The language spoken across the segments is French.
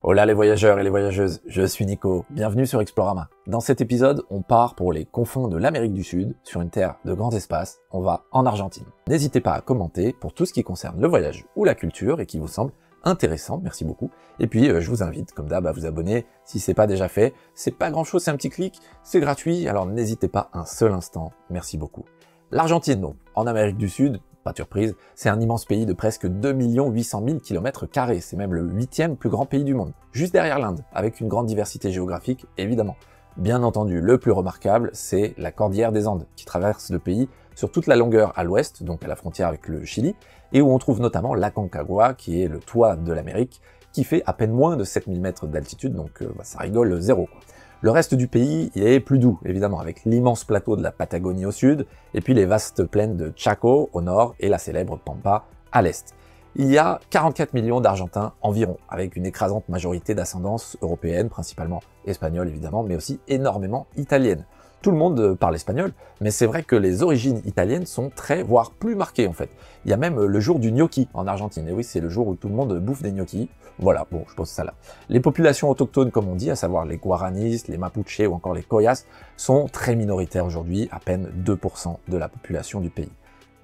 Hola les voyageurs et les voyageuses, je suis Nico, bienvenue sur Explorama. Dans cet épisode, on part pour les confins de l'Amérique du Sud, sur une terre de grands espaces, on va en Argentine. N'hésitez pas à commenter pour tout ce qui concerne le voyage ou la culture et qui vous semble intéressant, merci beaucoup. Et puis je vous invite, comme d'hab, à vous abonner si c'est pas déjà fait. C'est pas grand chose, c'est un petit clic, c'est gratuit, alors n'hésitez pas un seul instant, merci beaucoup. L'Argentine donc, en Amérique du Sud, pas de surprise, c'est un immense pays de presque 2 800 000 km², c'est même le 8e plus grand pays du monde, juste derrière l'Inde, avec une grande diversité géographique évidemment. Bien entendu, le plus remarquable, c'est la cordillère des Andes, qui traverse le pays sur toute la longueur à l'ouest, donc à la frontière avec le Chili, et où on trouve notamment l'Aconcagua, qui est le toit de l'Amérique, qui fait à peine moins de 7000 mètres d'altitude, donc ça rigole zéro, quoi. Le reste du pays est plus doux, évidemment, avec l'immense plateau de la Patagonie au sud, et puis les vastes plaines de Chaco au nord et la célèbre Pampa à l'est. Il y a 44 millions d'Argentins environ, avec une écrasante majorité d'ascendance européenne, principalement espagnole évidemment, mais aussi énormément italienne. Tout le monde parle espagnol, mais c'est vrai que les origines italiennes sont très, voire plus marquées en fait. Il y a même le jour du gnocchi en Argentine, et oui, c'est le jour où tout le monde bouffe des gnocchis. Voilà, bon, je pose ça là. Les populations autochtones, comme on dit, à savoir les Guaranis, les Mapuches ou encore les Coyas, sont très minoritaires aujourd'hui, à peine 2% de la population du pays.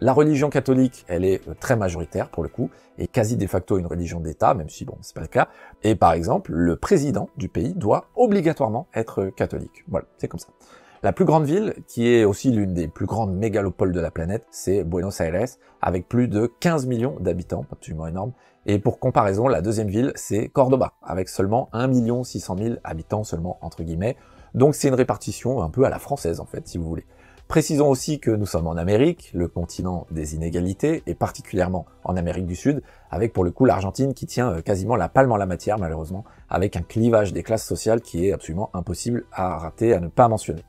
La religion catholique, elle est très majoritaire pour le coup, et quasi de facto une religion d'État, même si bon, c'est pas le cas. Et par exemple, le président du pays doit obligatoirement être catholique. Voilà, c'est comme ça. La plus grande ville, qui est aussi l'une des plus grandes mégalopoles de la planète, c'est Buenos Aires, avec plus de 15 millions d'habitants, absolument énorme. Et pour comparaison, la deuxième ville, c'est Cordoba, avec seulement 1 600 000 habitants seulement, entre guillemets. Donc c'est une répartition un peu à la française, en fait, si vous voulez. Précisons aussi que nous sommes en Amérique, le continent des inégalités, et particulièrement en Amérique du Sud, avec pour le coup l'Argentine qui tient quasiment la palme en la matière, malheureusement, avec un clivage des classes sociales qui est absolument impossible à rater, à ne pas mentionner.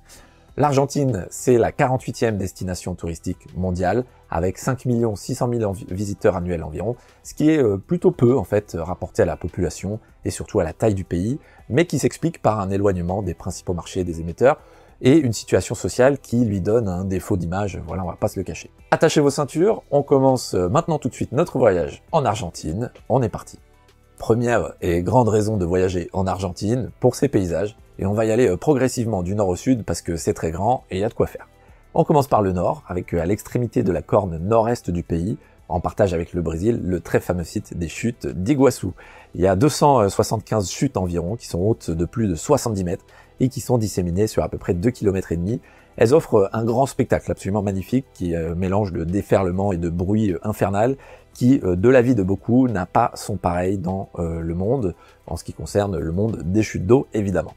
L'Argentine, c'est la 48e destination touristique mondiale, avec 5 600 000 visiteurs annuels environ, ce qui est plutôt peu en fait rapporté à la population et surtout à la taille du pays, mais qui s'explique par un éloignement des principaux marchés des émetteurs, et une situation sociale qui lui donne un défaut d'image, voilà, on va pas se le cacher. Attachez vos ceintures, on commence maintenant tout de suite notre voyage en Argentine, on est parti. Première et grande raison de voyager en Argentine, pour ses paysages, et on va y aller progressivement du nord au sud parce que c'est très grand et il y a de quoi faire. On commence par le nord, avec à l'extrémité de la corne nord-est du pays, en partage avec le Brésil, le très fameux site des chutes d'Iguaçu. Il y a 275 chutes environ qui sont hautes de plus de 70 mètres et qui sont disséminées sur à peu près 2,5 km. Elles offrent un grand spectacle absolument magnifique qui mélange de déferlement et de bruit infernal qui, de l'avis de beaucoup, n'a pas son pareil dans le monde, en ce qui concerne le monde des chutes d'eau évidemment.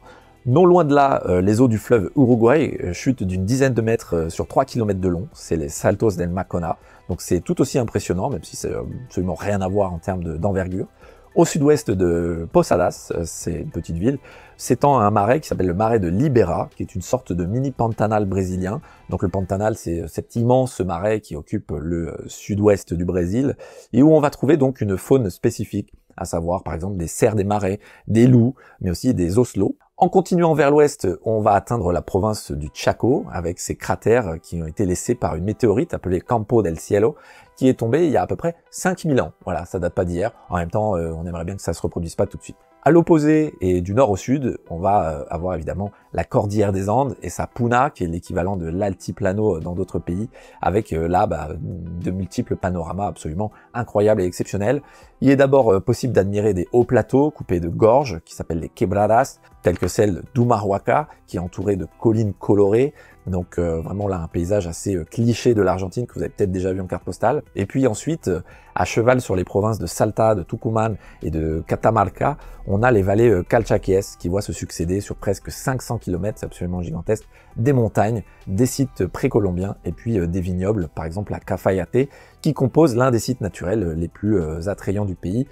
Non loin de là, les eaux du fleuve Uruguay chutent d'une dizaine de mètres sur 3 km de long, c'est les Saltos del Macona, donc c'est tout aussi impressionnant, même si c'est absolument rien à voir en termes d'envergure. Au sud-ouest de Posadas, c'est une petite ville, s'étend un marais qui s'appelle le marais de Libera, qui est une sorte de mini pantanal brésilien. Donc le pantanal, c'est cet immense marais qui occupe le sud-ouest du Brésil, et où on va trouver donc une faune spécifique, à savoir par exemple des cerfs des marais, des loups, mais aussi des oslots. En continuant vers l'ouest, on va atteindre la province du Chaco, avec ses cratères qui ont été laissés par une météorite appelée Campo del Cielo, qui est tombée il y a à peu près 5000 ans. Voilà, ça date pas d'hier. En même temps, on aimerait bien que ça se reproduise pas tout de suite. À l'opposé, et du nord au sud, on va avoir évidemment la cordillère des Andes et sa puna, qui est l'équivalent de l'altiplano dans d'autres pays, avec là de multiples panoramas absolument incroyables et exceptionnels. Il est d'abord possible d'admirer des hauts plateaux coupés de gorges, qui s'appellent les quebradas, telles que celle d'Humahuaca, qui est entourée de collines colorées, donc vraiment là un paysage assez cliché de l'Argentine que vous avez peut-être déjà vu en carte postale. Et puis ensuite, à cheval sur les provinces de Salta, de Tucumán et de Catamarca, on a les vallées Calchaquíes qui voient se succéder sur presque 500 km, c'est absolument gigantesque, des montagnes, des sites précolombiens et puis des vignobles, par exemple à Cafayate, qui composent l'un des sites naturels les plus attrayants du pays.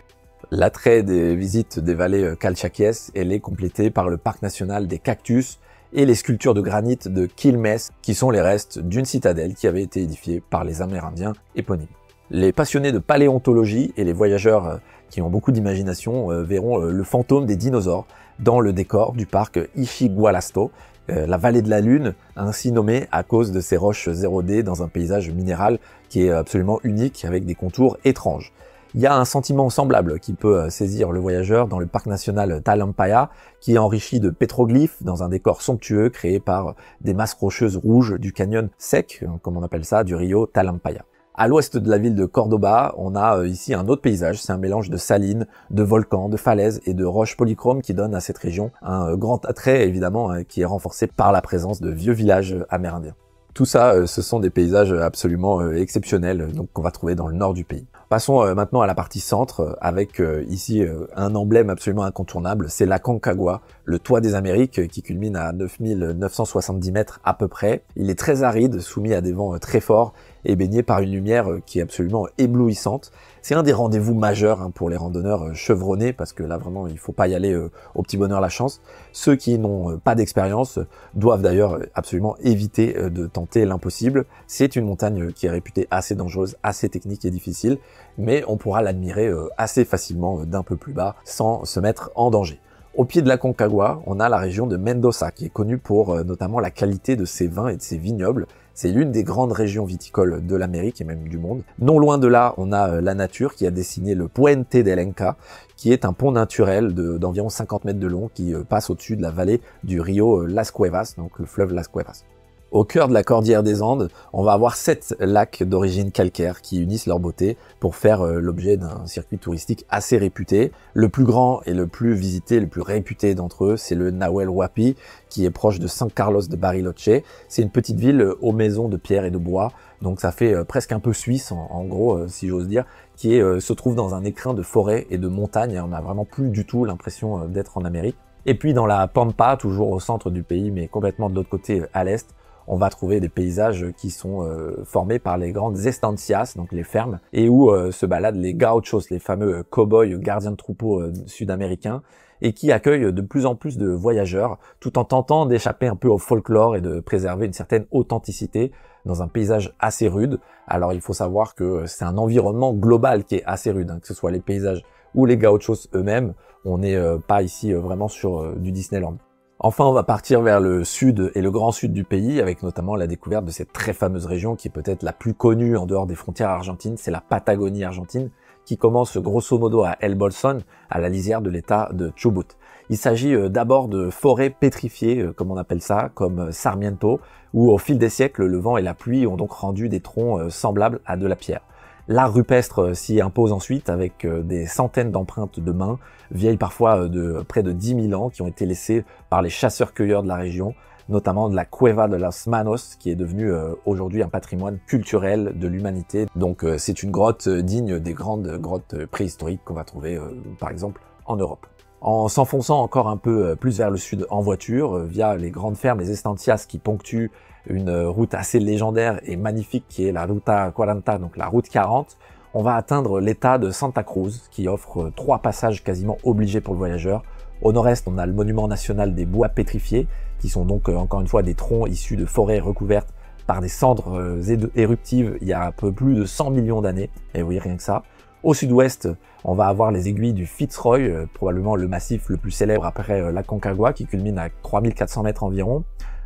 L'attrait des visites des vallées Calchaquíes, elle est complétée par le parc national des cactus et les sculptures de granit de Quilmes, qui sont les restes d'une citadelle qui avait été édifiée par les Amérindiens éponymes. Les passionnés de paléontologie et les voyageurs qui ont beaucoup d'imagination verront le fantôme des dinosaures dans le décor du parc Ischigualasto, la vallée de la Lune, ainsi nommée à cause de ses roches érodées dans un paysage minéral qui est absolument unique avec des contours étranges. Il y a un sentiment semblable qui peut saisir le voyageur dans le parc national Talampaya, qui est enrichi de pétroglyphes dans un décor somptueux créé par des masses rocheuses rouges du canyon sec, comme on appelle ça, du rio Talampaya. À l'ouest de la ville de Cordoba, on a ici un autre paysage, c'est un mélange de salines, de volcans, de falaises et de roches polychromes qui donne à cette région un grand attrait évidemment qui est renforcé par la présence de vieux villages amérindiens. Tout ça, ce sont des paysages absolument exceptionnels donc qu'on va trouver dans le nord du pays. Passons maintenant à la partie centre avec ici un emblème absolument incontournable, c'est l'Aconcagua, le toit des Amériques qui culmine à 9970 mètres à peu près. Il est très aride, soumis à des vents très forts et baigné par une lumière qui est absolument éblouissante. C'est un des rendez-vous majeurs pour les randonneurs chevronnés parce que là vraiment il faut pas y aller au petit bonheur la chance. Ceux qui n'ont pas d'expérience doivent d'ailleurs absolument éviter de tenter l'impossible. C'est une montagne qui est réputée assez dangereuse, assez technique et difficile, mais on pourra l'admirer assez facilement d'un peu plus bas sans se mettre en danger. Au pied de l'Aconcagua, on a la région de Mendoza qui est connue pour notamment la qualité de ses vins et de ses vignobles. C'est l'une des grandes régions viticoles de l'Amérique et même du monde. Non loin de là, on a la nature qui a dessiné le Puente del Inca, qui est un pont naturel d'environ 50 mètres de long qui passe au-dessus de la vallée du rio Las Cuevas, donc le fleuve Las Cuevas. Au cœur de la cordillère des Andes, on va avoir 7 lacs d'origine calcaire qui unissent leur beauté pour faire l'objet d'un circuit touristique assez réputé. Le plus grand et le plus visité, le plus réputé d'entre eux, c'est le Nahuel Huapi, qui est proche de San Carlos de Bariloche. C'est une petite ville aux maisons de pierre et de bois, donc ça fait presque un peu suisse en gros, si j'ose dire, qui se trouve dans un écrin de forêt et de montagne. On n'a vraiment plus du tout l'impression d'être en Amérique. Et puis dans la Pampa, toujours au centre du pays, mais complètement de l'autre côté à l'est, on va trouver des paysages qui sont formés par les grandes estancias, donc les fermes, et où se baladent les gauchos, les fameux cow-boys gardiens de troupeaux sud-américains, et qui accueillent de plus en plus de voyageurs, tout en tentant d'échapper un peu au folklore et de préserver une certaine authenticité dans un paysage assez rude. Alors il faut savoir que c'est un environnement global qui est assez rude, que ce soit les paysages ou les gauchos eux-mêmes, on n'est pas ici vraiment sur du Disneyland. Enfin, on va partir vers le sud et le grand sud du pays, avec notamment la découverte de cette très fameuse région qui est peut-être la plus connue en dehors des frontières argentines, c'est la Patagonie argentine, qui commence grosso modo à El Bolson, à la lisière de l'état de Chubut. Il s'agit d'abord de forêts pétrifiées, comme on appelle ça, comme Sarmiento, où au fil des siècles, le vent et la pluie ont donc rendu des troncs semblables à de la pierre. L'art rupestre s'y impose ensuite avec des centaines d'empreintes de mains, vieilles parfois de près de 10 000 ans, qui ont été laissées par les chasseurs-cueilleurs de la région, notamment de la Cueva de las Manos, qui est devenue aujourd'hui un patrimoine culturel de l'humanité. Donc c'est une grotte digne des grandes grottes préhistoriques qu'on va trouver par exemple en Europe. En s'enfonçant encore un peu plus vers le sud en voiture, via les grandes fermes, les estancias qui ponctuent une route assez légendaire et magnifique qui est la Ruta 40, donc la route 40, on va atteindre l'état de Santa Cruz qui offre 3 passages quasiment obligés pour le voyageur. Au nord-est, on a le monument national des bois pétrifiés, qui sont donc encore une fois des troncs issus de forêts recouvertes par des cendres éruptives il y a un peu plus de 100 millions d'années, et oui, rien que ça. Au sud-ouest, on va avoir les aiguilles du Fitzroy, probablement le massif le plus célèbre après l'Aconcagua, qui culmine à 3400 mètres environ.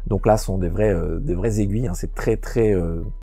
Donc là, ce sont des vraies aiguilles, c'est très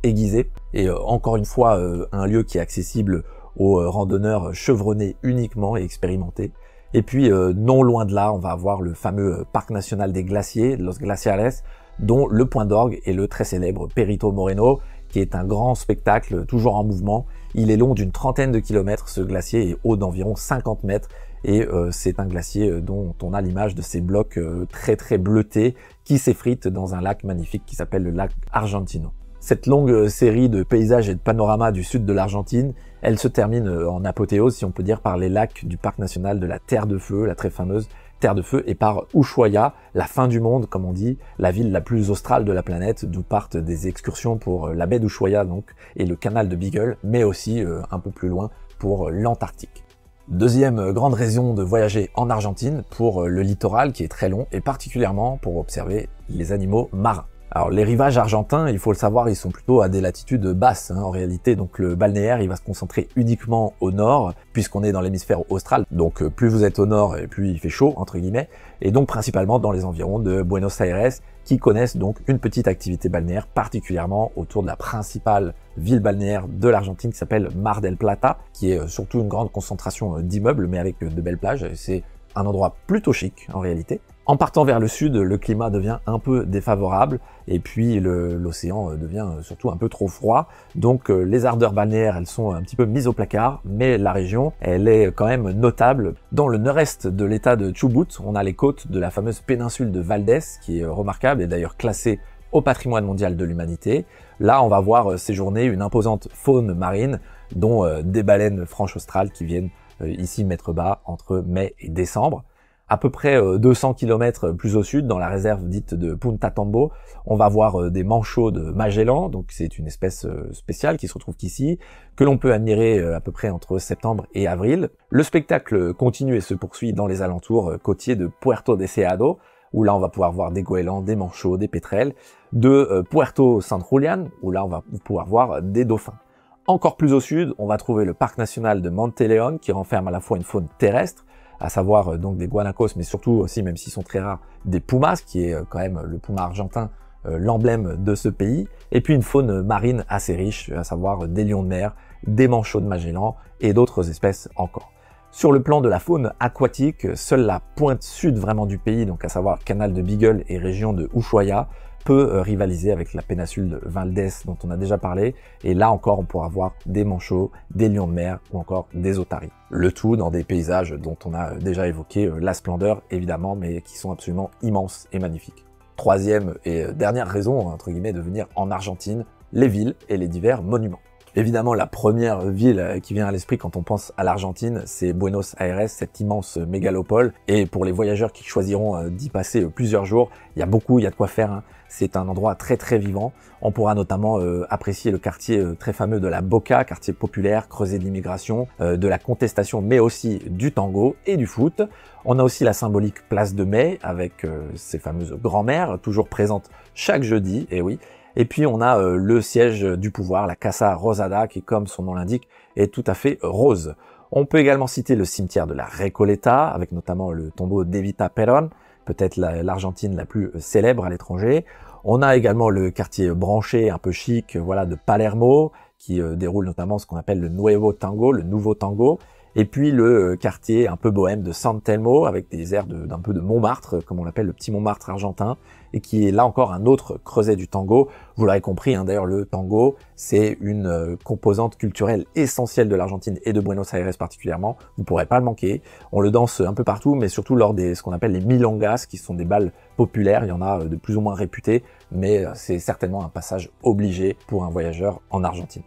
aiguisé. Et encore une fois, un lieu qui est accessible aux randonneurs chevronnés uniquement et expérimentés. Et puis, non loin de là, on va avoir le fameux parc national des glaciers, Los Glaciares, dont le point d'orgue est le très célèbre Perito Moreno, qui est un grand spectacle, toujours en mouvement. Il est long d'une trentaine de kilomètres, ce glacier est haut d'environ 50 mètres, et c'est un glacier dont on a l'image de ces blocs très bleutés qui s'effritent dans un lac magnifique qui s'appelle le lac Argentino. Cette longue série de paysages et de panoramas du sud de l'Argentine, elle se termine en apothéose, si on peut dire, par les lacs du parc national de la Terre de Feu, la très fameuse Terre de Feu, et par Ushuaia, la fin du monde, comme on dit, la ville la plus australe de la planète, d'où partent des excursions pour la baie d'Ushuaia donc, et le canal de Beagle, mais aussi un peu plus loin pour l'Antarctique. Deuxième grande raison de voyager en Argentine, pour le littoral qui est très long, et particulièrement pour observer les animaux marins. Alors les rivages argentins, il faut le savoir, ils sont plutôt à des latitudes basses en réalité, donc le balnéaire il va se concentrer uniquement au nord, puisqu'on est dans l'hémisphère austral, donc plus vous êtes au nord, plus il fait chaud, entre guillemets, et donc principalement dans les environs de Buenos Aires, qui connaissent donc une petite activité balnéaire, particulièrement autour de la principale ville balnéaire de l'Argentine qui s'appelle Mar del Plata, qui est surtout une grande concentration d'immeubles, mais avec de belles plages, c'est un endroit plutôt chic en réalité. En partant vers le sud, le climat devient un peu défavorable et puis l'océan devient surtout un peu trop froid. Donc les ardeurs balnéaires, elles sont un petit peu mises au placard, mais la région, elle est quand même notable. Dans le nord-est de l'état de Chubut, on a les côtes de la fameuse péninsule de Valdés, qui est remarquable et d'ailleurs classée au patrimoine mondial de l'humanité. Là, on va voir séjourner une imposante faune marine, dont des baleines franches australes qui viennent ici mettre bas entre mai et décembre. À peu près 200 km plus au sud, dans la réserve dite de Punta Tambo, on va voir des manchots de Magellan, donc c'est une espèce spéciale qui se retrouve qu'ici, que l'on peut admirer à peu près entre septembre et avril. Le spectacle continue et se poursuit dans les alentours côtiers de Puerto Deseado, où là on va pouvoir voir des goélands, des manchots, des pétrels, de Puerto San Julián, où là on va pouvoir voir des dauphins. Encore plus au sud, on va trouver le parc national de Monte León, qui renferme à la fois une faune terrestre, à savoir donc des guanacos, mais surtout aussi, même s'ils sont très rares, des pumas, qui est quand même le puma argentin, l'emblème de ce pays, et puis une faune marine assez riche, à savoir des lions de mer, des manchots de Magellan et d'autres espèces encore. Sur le plan de la faune aquatique, seule la pointe sud vraiment du pays, donc à savoir canal de Beagle et région de Ushuaia, peut rivaliser avec la péninsule de Valdés dont on a déjà parlé, et là encore on pourra voir des manchots, des lions de mer ou encore des otaries. Le tout dans des paysages dont on a déjà évoqué la splendeur évidemment, mais qui sont absolument immenses et magnifiques. Troisième et dernière raison, entre guillemets, de venir en Argentine, les villes et les divers monuments. Évidemment, la première ville qui vient à l'esprit quand on pense à l'Argentine, c'est Buenos Aires, cette immense mégalopole. Et pour les voyageurs qui choisiront d'y passer plusieurs jours, il y a de quoi faire. C'est un endroit très très vivant. On pourra notamment apprécier le quartier très fameux de la Boca, quartier populaire, creuset de l'immigration, de la contestation, mais aussi du tango et du foot. On a aussi la symbolique place de Mai, avec ces fameuses grand-mères, toujours présentes chaque jeudi, et oui. Et puis on a le siège du pouvoir, la Casa Rosada, qui comme son nom l'indique, est tout à fait rose. On peut également citer le cimetière de la Recoleta, avec notamment le tombeau d'Evita Perón, peut-être l'Argentine la plus célèbre à l'étranger. On a également le quartier branché, un peu chic, voilà, de Palermo, qui déroule notamment ce qu'on appelle le Nuevo Tango, le nouveau tango. Et puis le quartier un peu bohème de San Telmo, avec des airs d'un peu de Montmartre, comme on l'appelle le petit Montmartre argentin, et qui est là encore un autre creuset du tango. Vous l'aurez compris, d'ailleurs le tango, c'est une composante culturelle essentielle de l'Argentine et de Buenos Aires particulièrement. Vous ne pourrez pas le manquer. On le danse un peu partout, mais surtout lors des ce qu'on appelle les milongas, qui sont des bals populaires. Il y en a de plus ou moins réputés, mais c'est certainement un passage obligé pour un voyageur en Argentine.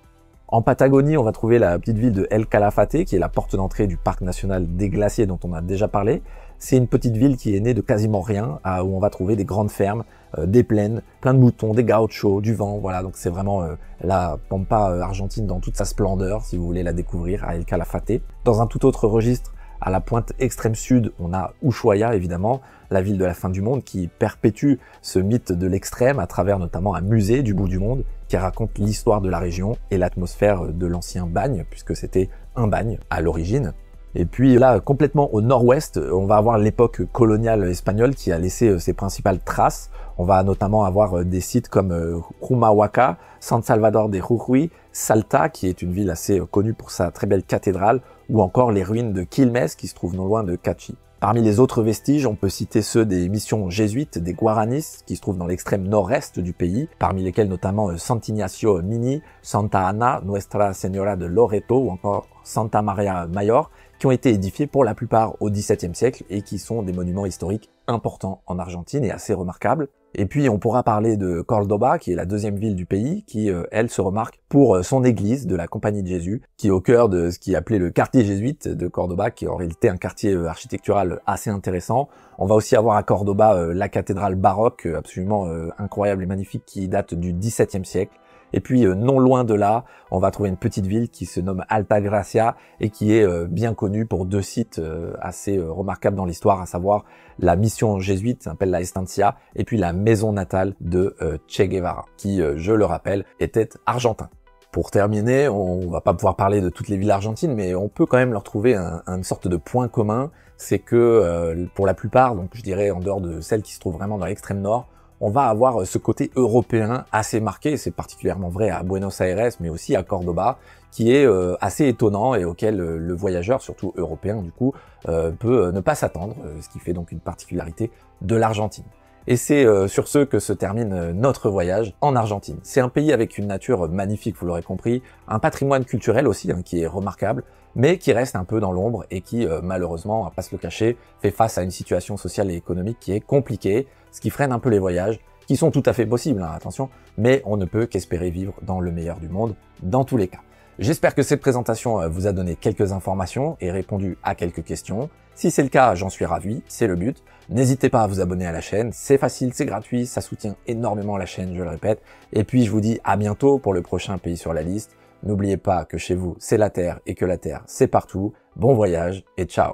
En Patagonie, on va trouver la petite ville de El Calafate, qui est la porte d'entrée du parc national des glaciers dont on a déjà parlé. C'est une petite ville qui est née de quasiment rien, où on va trouver des grandes fermes, des plaines, plein de moutons, des gauchos, du vent, voilà. Donc c'est vraiment la pampa argentine dans toute sa splendeur, si vous voulez la découvrir, à El Calafate. Dans un tout autre registre, à la pointe extrême sud, on a Ushuaia, évidemment, la ville de la fin du monde, qui perpétue ce mythe de l'extrême à travers notamment un musée du bout du monde qui raconte l'histoire de la région et l'atmosphère de l'ancien bagne, puisque c'était un bagne à l'origine. Et puis là, complètement au nord-ouest, on va avoir l'époque coloniale espagnole qui a laissé ses principales traces. On va notamment avoir des sites comme Humahuaca, San Salvador de Jujuy, Salta, qui est une ville assez connue pour sa très belle cathédrale, ou encore les ruines de Quilmes, qui se trouvent non loin de Cachi. Parmi les autres vestiges, on peut citer ceux des missions jésuites des Guaranis, qui se trouvent dans l'extrême nord-est du pays, parmi lesquels notamment Sant'Ignacio Mini, Santa Ana, Nuestra Señora de Loreto ou encore Santa Maria Mayor, qui ont été édifiés pour la plupart au XVIIe siècle et qui sont des monuments historiques importants en Argentine et assez remarquables. Et puis on pourra parler de Córdoba, qui est la deuxième ville du pays, qui elle se remarque pour son église de la Compagnie de Jésus, qui est au cœur de ce qui est appelé le quartier jésuite de Córdoba, qui est en réalité un quartier architectural assez intéressant. On va aussi avoir à Córdoba la cathédrale baroque absolument incroyable et magnifique qui date du XVIIe siècle. Et puis non loin de là, on va trouver une petite ville qui se nomme Altagracia et qui est bien connue pour deux sites assez remarquables dans l'histoire, à savoir la mission jésuite, s'appelle la Estancia, et puis la maison natale de Che Guevara, qui, je le rappelle, était argentin. Pour terminer, on va pas pouvoir parler de toutes les villes argentines, mais on peut quand même leur trouver une sorte de point commun, c'est que pour la plupart, donc je dirais en dehors de celles qui se trouvent vraiment dans l'extrême nord, on va avoir ce côté européen assez marqué, c'est particulièrement vrai à Buenos Aires, mais aussi à Cordoba, qui est assez étonnant et auquel le voyageur, surtout européen du coup, peut ne pas s'attendre, ce qui fait donc une particularité de l'Argentine. Et c'est sur ce que se termine notre voyage en Argentine. C'est un pays avec une nature magnifique, vous l'aurez compris, un patrimoine culturel aussi qui est remarquable, mais qui reste un peu dans l'ombre et qui malheureusement, à pas se le cacher, fait face à une situation sociale et économique qui est compliquée, ce qui freine un peu les voyages, qui sont tout à fait possibles, attention, mais on ne peut qu'espérer vivre dans le meilleur du monde, dans tous les cas. J'espère que cette présentation vous a donné quelques informations et répondu à quelques questions. Si c'est le cas, j'en suis ravi, c'est le but. N'hésitez pas à vous abonner à la chaîne, c'est facile, c'est gratuit, ça soutient énormément la chaîne, je le répète. Et puis je vous dis à bientôt pour le prochain pays sur la liste. N'oubliez pas que chez vous, c'est la Terre et que la Terre, c'est partout. Bon voyage et ciao.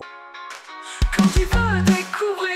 Quand tu veux découvrir